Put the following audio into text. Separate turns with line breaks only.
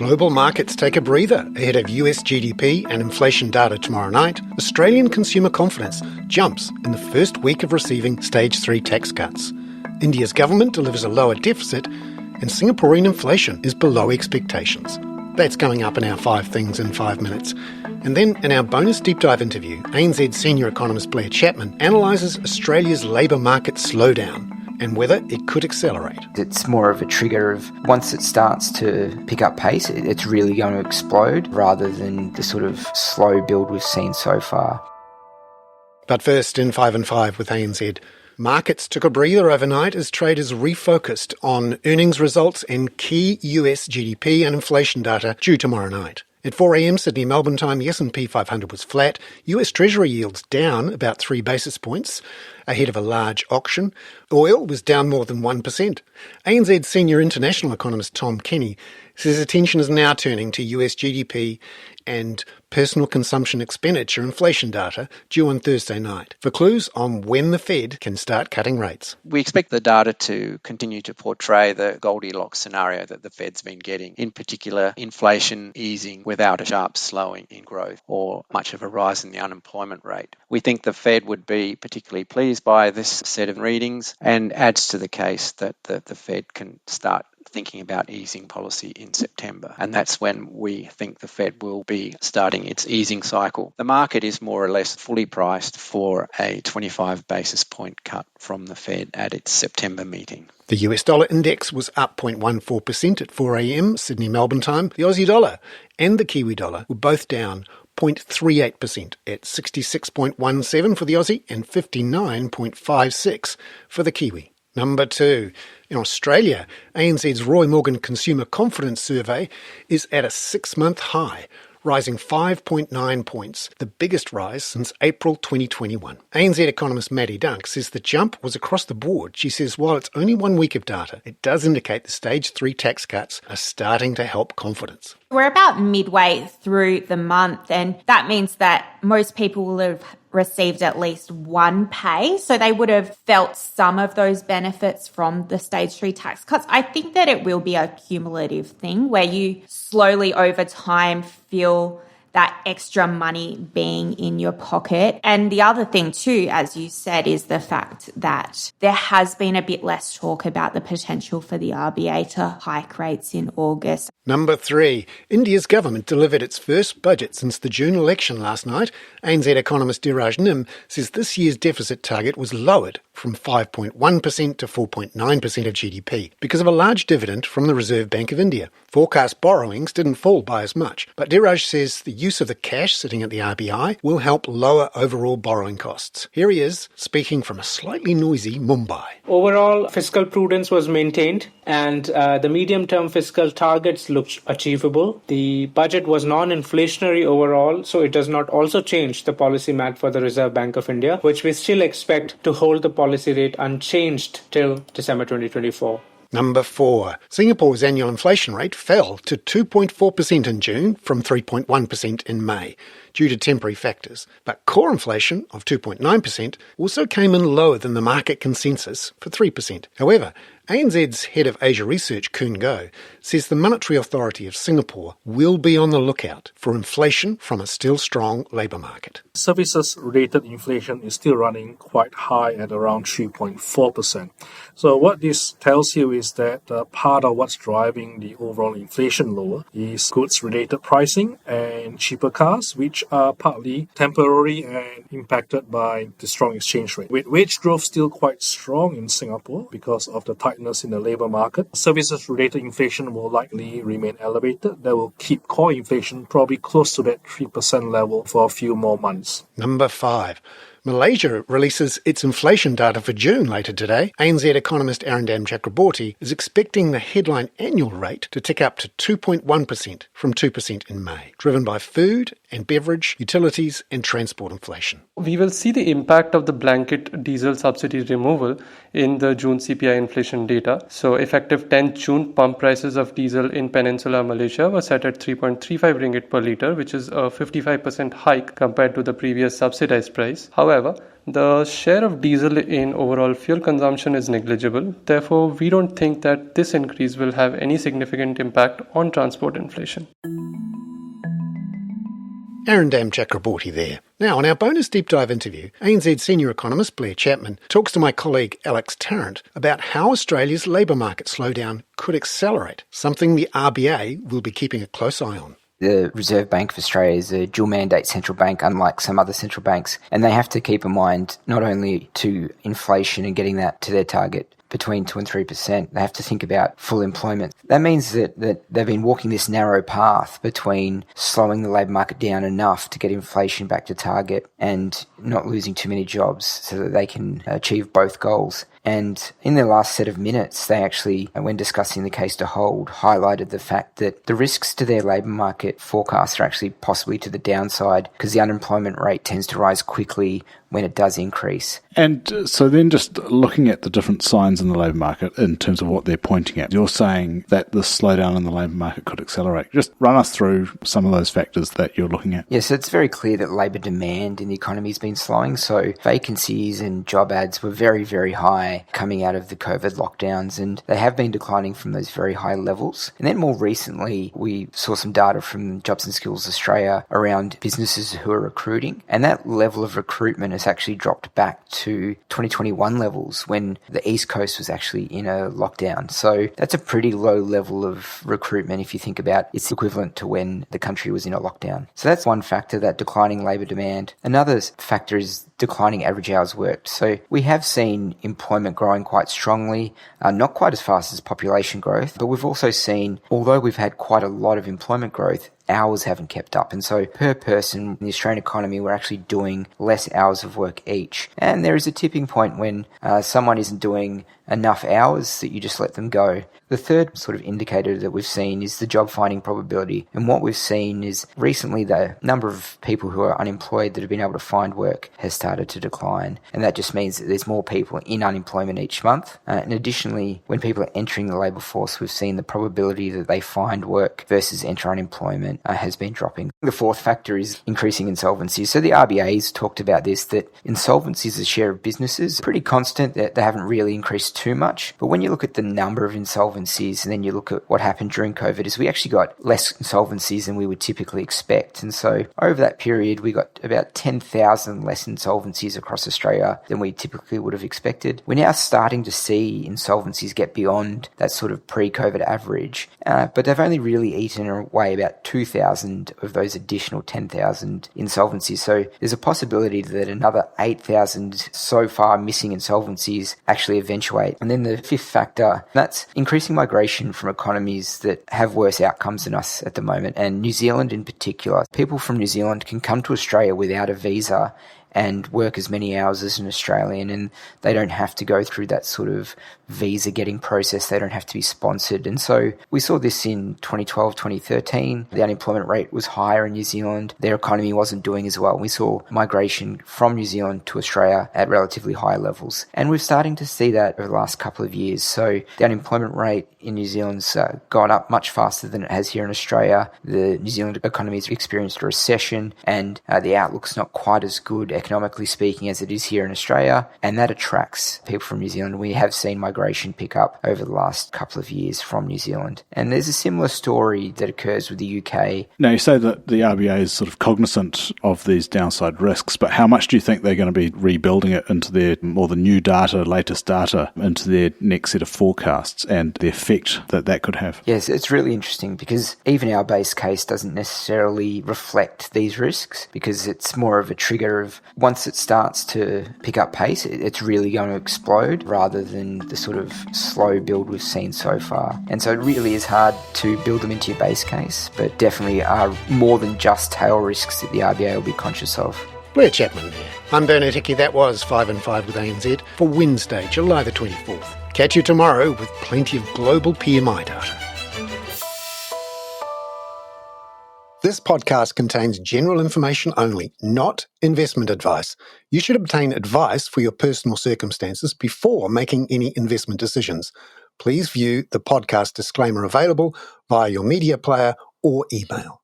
Global markets take a breather ahead of US GDP and inflation data tomorrow night. Australian consumer confidence jumps in the first week of receiving Stage 3 tax cuts. India's government delivers a lower deficit, and Singaporean inflation is below expectations. That's coming up in our 5 Things in 5 Minutes. And then in our bonus deep dive interview, ANZ senior economist Blair Chapman analyses Australia's labour market slowdown and whether it could accelerate.
It's more of a trigger of once it starts to pick up pace, it's really going to explode rather than the sort of slow build we've seen so far.
But first, in 5 and 5 with ANZ, markets took a breather overnight as traders refocused on earnings results and key US GDP and inflation data due tomorrow night. At 4 a.m. Sydney Melbourne time, the S&P 500 was flat. US Treasury yields down about 3 basis points ahead of a large auction. Oil was down more than 1%. ANZ senior international economist Tom Kenny says attention is now turning to US GDP and personal consumption expenditure inflation data due on Thursday night for clues on when the Fed can start cutting rates.
We expect the data to continue to portray the Goldilocks scenario that the Fed's been getting, in particular inflation easing without a sharp slowing in growth or much of a rise in the unemployment rate. We think the Fed would be particularly pleased by this set of readings and adds to the case that the Fed can start thinking about easing policy in September. And that's when we think the Fed will be starting its easing cycle. The market is more or less fully priced for a 25 basis point cut from the Fed at its September meeting.
The US dollar index was up 0.14% at 4 a.m. Sydney Melbourne time. The Aussie dollar and the Kiwi dollar were both down 0.38% at 66.17 for the Aussie and 59.56 for the Kiwi. Number 2. In Australia, ANZ's Roy Morgan Consumer Confidence Survey is at a 6-month high, rising 5.9 points, the biggest rise since April 2021. ANZ economist Maddie Dunk says the jump was across the board. She says while it's only 1 week of data, it does indicate the Stage 3 tax cuts are starting to help confidence.
We're about midway through the month, and that means that most people will have received at least one pay, so they would have felt some of those benefits from the Stage 3 tax cuts. I think that it will be a cumulative thing where you slowly over time feel that extra money being in your pocket. And the other thing too, as you said, is the fact that there has been a bit less talk about the potential for the RBA to hike rates in August.
Number 3. India's government delivered its first budget since the June election last night. ANZ economist Diraj Nim says this year's deficit target was lowered from 5.1% to 4.9% of GDP because of a large dividend from the Reserve Bank of India. Forecast borrowings didn't fall by as much, but Diraj says the use of the cash sitting at the RBI will help lower overall borrowing costs. Here he is, speaking from a slightly noisy Mumbai.
Overall, fiscal prudence was maintained and the medium-term fiscal targets looked achievable. The budget was non-inflationary overall, so it does not also change the policy mat for the Reserve Bank of India, which we still expect to hold the policy rate unchanged till December 2024.
Number 4. Singapore's annual inflation rate fell to 2.4% in June from 3.1% in May due to temporary factors. But core inflation of 2.9% also came in lower than the market consensus for 3%. However, ANZ's head of Asia Research, Koon Goh, says the Monetary Authority of Singapore will be on the lookout for inflation from a still strong labour market.
Services-related inflation is still running quite high at around 3.4%. So what this tells you is that part of what's driving the overall inflation lower is goods-related pricing and cheaper cars, which are partly temporary and impacted by the strong exchange rate. With wage growth still quite strong in Singapore because of the tightness in the labour market, services-related inflation will likely remain elevated. That will keep core inflation probably close to that 3% level for a few more months.
Number 5. Malaysia releases its inflation data for June later today. ANZ economist Arindam Chakraborty is expecting the headline annual rate to tick up to 2.1% from 2% in May, driven by food and beverage, utilities and transport inflation.
We will see the impact of the blanket diesel subsidy removal in the June CPI inflation data. So effective 10th June, pump prices of diesel in Peninsular Malaysia were set at 3.35 ringgit per litre, which is a 55% hike compared to the previous subsidized price. However, However, the share of diesel in overall fuel consumption is negligible. Therefore, we don't think that this increase will have any significant impact on transport inflation.
Arundam Chakraborty there. Now, on our bonus deep dive interview, ANZ senior economist Blair Chapman talks to my colleague Alex Tarrant about how Australia's labour market slowdown could accelerate, something the RBA will be keeping a close eye on.
The Reserve Bank of Australia is a dual mandate central bank, unlike some other central banks, and they have to keep in mind not only to inflation and getting that to their target between 2 and 3%, they have to think about full employment. That means that they've been walking this narrow path between slowing the labour market down enough to get inflation back to target and not losing too many jobs so that they can achieve both goals. And in their last set of minutes, they actually, when discussing the case to hold, highlighted the fact that the risks to their labour market forecasts are actually possibly to the downside because the unemployment rate tends to rise quickly when it does increase.
And so then just looking at the different signs in the labour market in terms of what they're pointing at, you're saying that the slowdown in the labour market could accelerate. Just run us through some of those factors that you're looking at.
Yes, it's very clear that labour demand in the economy has been slowing. So vacancies and job ads were very, very high coming out of the COVID lockdowns, and they have been declining from those very high levels. And then more recently, we saw some data from Jobs and Skills Australia around businesses who are recruiting, and that level of recruitment has actually dropped back to 2021 levels when the East Coast was actually in a lockdown. So that's a pretty low level of recruitment if you think about it's equivalent to when the country was in a lockdown. So that's one factor, that declining labour demand. Another factor is declining average hours worked. So we have seen employment growing quite strongly, not quite as fast as population growth, but we've also seen, although we've had quite a lot of employment growth, hours haven't kept up. And so per person in the Australian economy, we're actually doing less hours of work each. And there is a tipping point when someone isn't doing enough hours that you just let them go. The third sort of indicator that we've seen is the job finding probability. And what we've seen is recently the number of people who are unemployed that have been able to find work has started to decline. And that just means that there's more people in unemployment each month. And additionally, when people are entering the labour force, we've seen the probability that they find work versus enter unemployment has been dropping. The fourth factor is increasing insolvencies. So the RBA's talked about this, that insolvencies as a share of businesses are pretty constant, that they haven't really increased too much. But when you look at the number of insolvencies and then you look at what happened during COVID, is we actually got less insolvencies than we would typically expect. And so over that period, we got about 10,000 less insolvencies across Australia than we typically would have expected. We're now starting to see insolvencies get beyond that sort of pre-COVID average, but they've only really eaten away about 2,000 of those additional 10,000 insolvencies. So there's a possibility that another 8,000 so far missing insolvencies actually eventuate. And then the fifth factor, that's increasing migration from economies that have worse outcomes than us at the moment. And New Zealand in particular, people from New Zealand can come to Australia without a visa and work as many hours as an Australian, and they don't have to go through that sort of visa getting process. They don't have to be sponsored. And so we saw this in 2012, 2013. The unemployment rate was higher in New Zealand. Their economy wasn't doing as well. We saw migration from New Zealand to Australia at relatively high levels. And we're starting to see that over the last couple of years. So the unemployment rate in New Zealand's gone up much faster than it has here in Australia. The New Zealand economy has experienced a recession, and the outlook's not quite as good economically speaking as it is here in Australia, and that attracts people from New Zealand. We have seen migration pick up over the last couple of years from New Zealand. And there's a similar story that occurs with the UK.
Now, you say that the RBA is sort of cognizant of these downside risks, but how much do you think they're going to be rebuilding it into their, or the new data, latest data, into their next set of forecasts and the effect that that could have?
Yes, it's really interesting because even our base case doesn't necessarily reflect these risks, because it's more of a trigger of once it starts to pick up pace, it's really going to explode rather than the sort of slow build we've seen so far. And so it really is hard to build them into your base case, but definitely are more than just tail risks that the RBA will be conscious of.
Blair Chapman there. I'm Bernard Hickey. That was 5 and 5 with ANZ for Wednesday, July the 24th. Catch you tomorrow with plenty of global PMI data. This podcast contains general information only, not investment advice. You should obtain advice for your personal circumstances before making any investment decisions. Please view the podcast disclaimer available via your media player or email.